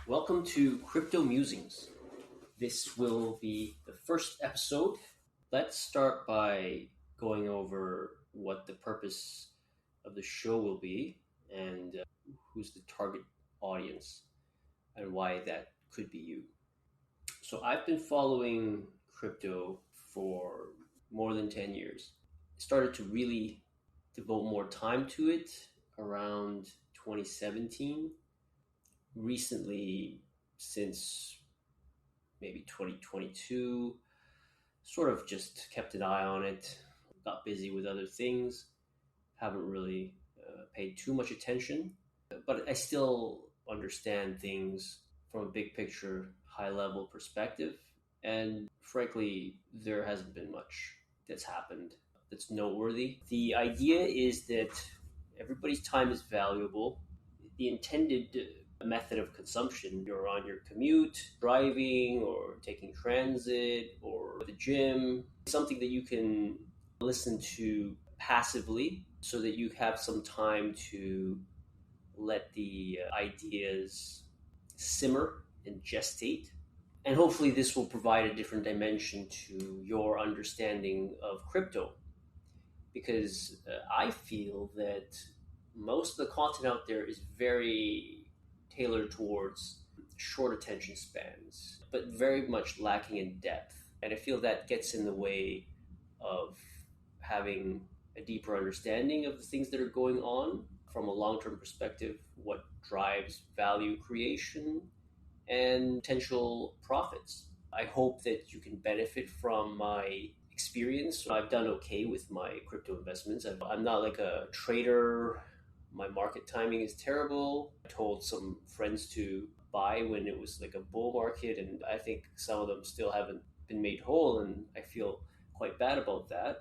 Welcome to Crypto Musings. This will be the first episode. Let's start by going over what the purpose of the show will be and who's the target audience and why that could be you. So I've been following crypto for more than 10 years. I started to really devote more time to it around 2017. Recently, since maybe 2022, sort of just kept an eye on it, got busy with other things, haven't really paid too much attention, but I still understand things from a big picture, high level perspective. And frankly, there hasn't been much that's happened that's noteworthy. The idea is that everybody's time is valuable. The intended method of consumption, you're on your commute, driving, or taking transit, or the gym, something that you can listen to passively so that you have some time to let the ideas simmer and gestate. And hopefully this will provide a different dimension to your understanding of crypto, because I feel that most of the content out there is very tailored towards short attention spans, but very much lacking in depth. And I feel that gets in the way of having a deeper understanding of the things that are going on from a long-term perspective, what drives value creation and potential profits. I hope that you can benefit from my experience. I've done okay with my crypto investments. I'm not like a trader. My market timing is terrible. I told some friends to buy when it was like a bull market, and I think some of them still haven't been made whole, and I feel quite bad about that.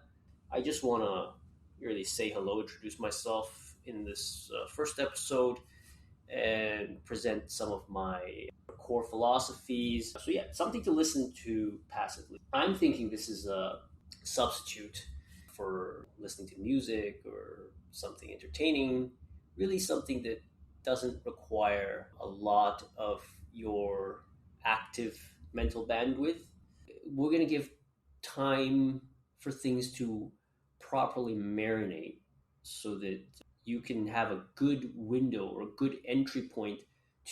I just want to really say hello, introduce myself in this first episode, and present some of my core philosophies. So yeah, something to listen to passively. I'm thinking this is a substitute for listening to music or something entertaining, really something that doesn't require a lot of your active mental bandwidth. We're going to give time for things to properly marinate so that you can have a good window or a good entry point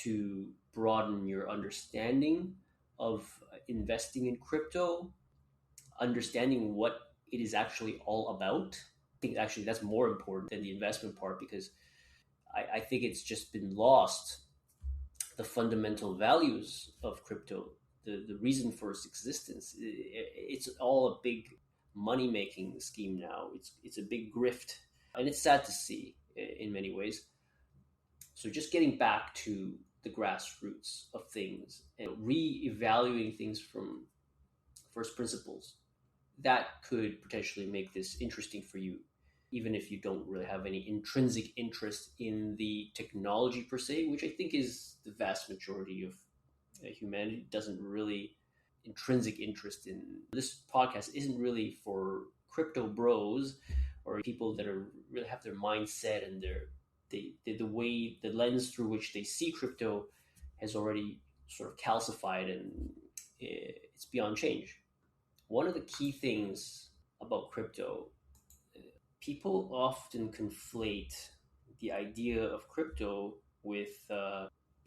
to broaden your understanding of investing in crypto, understanding what it is actually all about. I think actually that's more important than the investment part, because I think it's just been lost, the fundamental values of crypto, the reason for its existence. It's all a big money-making scheme now. It's a big grift, and it's sad to see in many ways. So just getting back to the grassroots of things and re-evaluating things from first principles, that could potentially make this interesting for you, even if you don't really have any intrinsic interest in the technology per se, which I think is the vast majority of humanity. Doesn't really intrinsic interest in this podcast isn't really for crypto bros or people that are really have their mindset and the way, the lens through which they see crypto has already sort of calcified and it's beyond change. One of the key things about crypto, people often conflate the idea of crypto with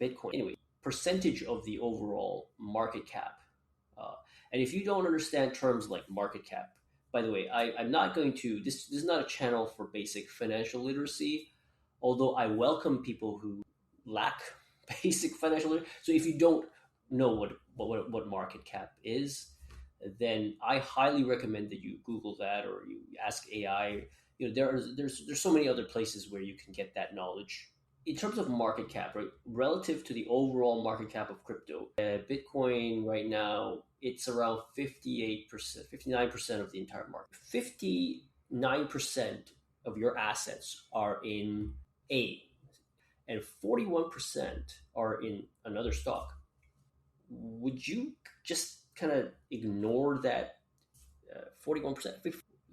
Bitcoin. Anyway, percentage of the overall market cap. And if you don't understand terms like market cap, by the way, I'm not going to, this is not a channel for basic financial literacy, although I welcome people who lack basic financial literacy. So if you don't know what market cap is, then I highly recommend that you Google that or you ask AI. There's so many other places where you can get that knowledge. In terms of market cap, right, relative to the overall market cap of crypto, Bitcoin right now, it's around 58%, 59% of the entire market. 59% of your assets are in A, and 41% are in another stock. Would you just kind of ignore that 41%?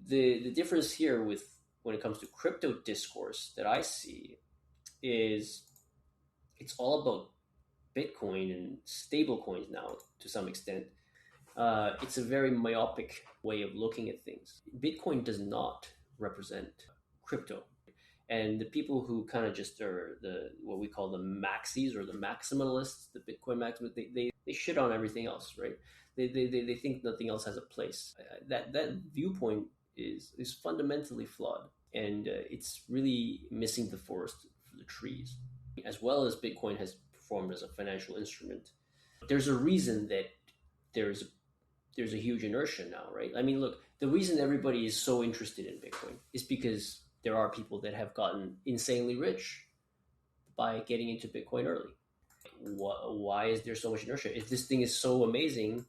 The difference here with when it comes to crypto discourse that I see is it's all about Bitcoin and stable coins now to some extent, it's a very myopic way of looking at things. Bitcoin does not represent crypto. And the people who kind of just are the what we call the maxis or the maximalists, the Bitcoin maximalists, they shit on everything else, right? They think nothing else has a place. That viewpoint is fundamentally flawed, and it's really missing the forest for the trees. As well as Bitcoin has performed as a financial instrument, there's a reason that there's there's a huge inertia now, right? I mean, look, the reason everybody is so interested in Bitcoin is because there are people that have gotten insanely rich by getting into Bitcoin early. Why is there so much inertia? If this thing is so amazing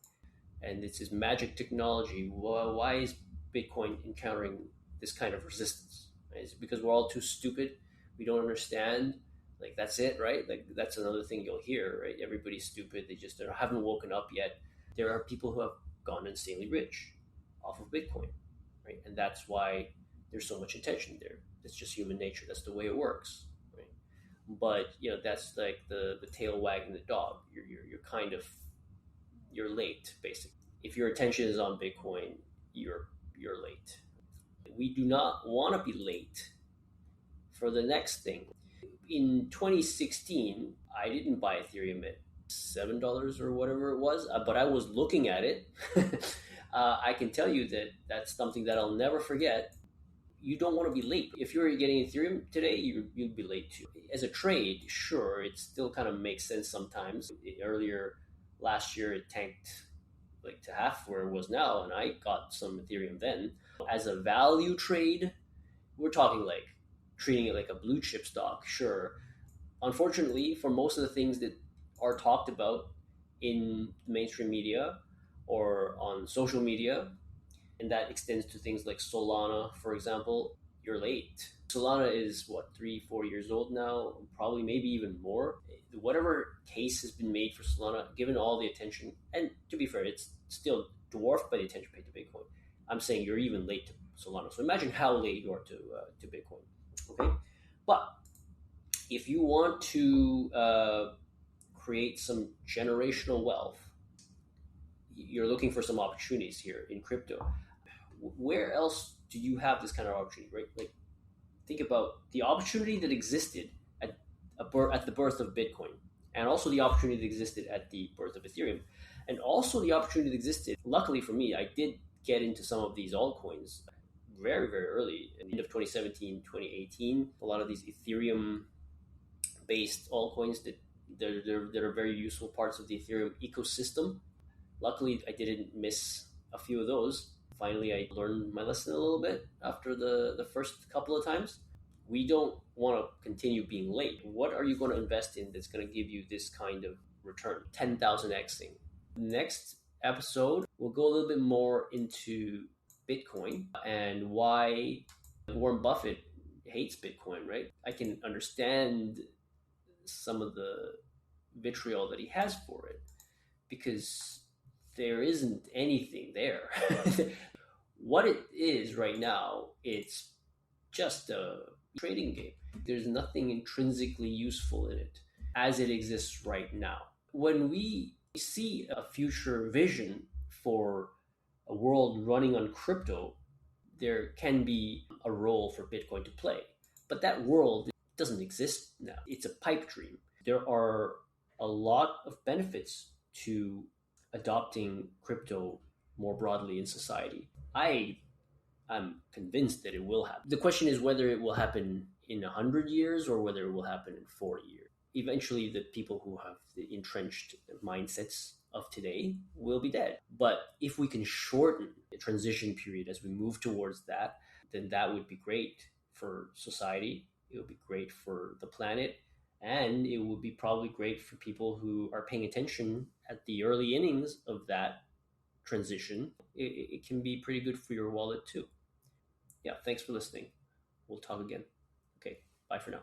and it's this magic technology, why is Bitcoin encountering this kind of resistance? Is it because we're all too stupid? We don't understand? Like, that's it, right? Like, that's another thing you'll hear, right? Everybody's stupid. They just haven't woken up yet. There are people who have gone insanely rich off of Bitcoin, right? And that's why there's so much attention there. It's just human nature. That's the way it works, right? But that's like the tail wagging the dog. You're kind of you're late, basically. If your attention is on Bitcoin, you're late. We do not want to be late for the next thing. In 2016, I didn't buy Ethereum at $7 or whatever it was, but I was looking at it. I can tell you that that's something that I'll never forget. You don't want to be late. If you're getting Ethereum today, you'd be late too. As a trade, sure, it still kind of makes sense sometimes. Earlier last year, it tanked like to half where it was now, and I got some Ethereum then. As a value trade, we're talking like treating it like a blue chip stock, sure. Unfortunately, for most of the things that are talked about in the mainstream media or on social media, and that extends to things like Solana, for example, you're late. Solana is what, 3-4 years old now, probably maybe even more. Whatever case has been made for Solana, given all the attention, and to be fair, it's still dwarfed by the attention paid to Bitcoin. I'm saying you're even late to Solana. So imagine how late you are to Bitcoin. Okay, but if you want to create some generational wealth, you're looking for some opportunities here in crypto. Where else do you have this kind of opportunity, right? Like, think about the opportunity that existed at the birth of Bitcoin, and also the opportunity that existed at the birth of Ethereum, and also the opportunity that existed. Luckily for me, I did get into some of these altcoins very, very early, in the end of 2017, 2018. A lot of these Ethereum based altcoins that are very useful parts of the Ethereum ecosystem. Luckily, I didn't miss a few of those. Finally, I learned my lesson a little bit after the first couple of times. We don't want to continue being late. What are you going to invest in that's going to give you this kind of return? 10,000xing. Next episode, we'll go a little bit more into Bitcoin and why Warren Buffett hates Bitcoin, right? I can understand some of the vitriol that he has for it because there isn't anything there. What it is right now, it's just a trading game. There's nothing intrinsically useful in it as it exists right now. When we see a future vision for a world running on crypto, there can be a role for Bitcoin to play. But that world doesn't exist now. It's a pipe dream. There are a lot of benefits to adopting crypto more broadly in society. I'm convinced that it will happen. The question is whether it will happen in 100 years or whether it will happen in 40 years. Eventually, the people who have the entrenched mindsets of today will be dead. But if we can shorten the transition period as we move towards that, then that would be great for society. It would be great for the planet. And it would be probably great for people who are paying attention at the early innings of that transition. It can be pretty good for your wallet too. Yeah, thanks for listening. We'll talk again. Okay, bye for now.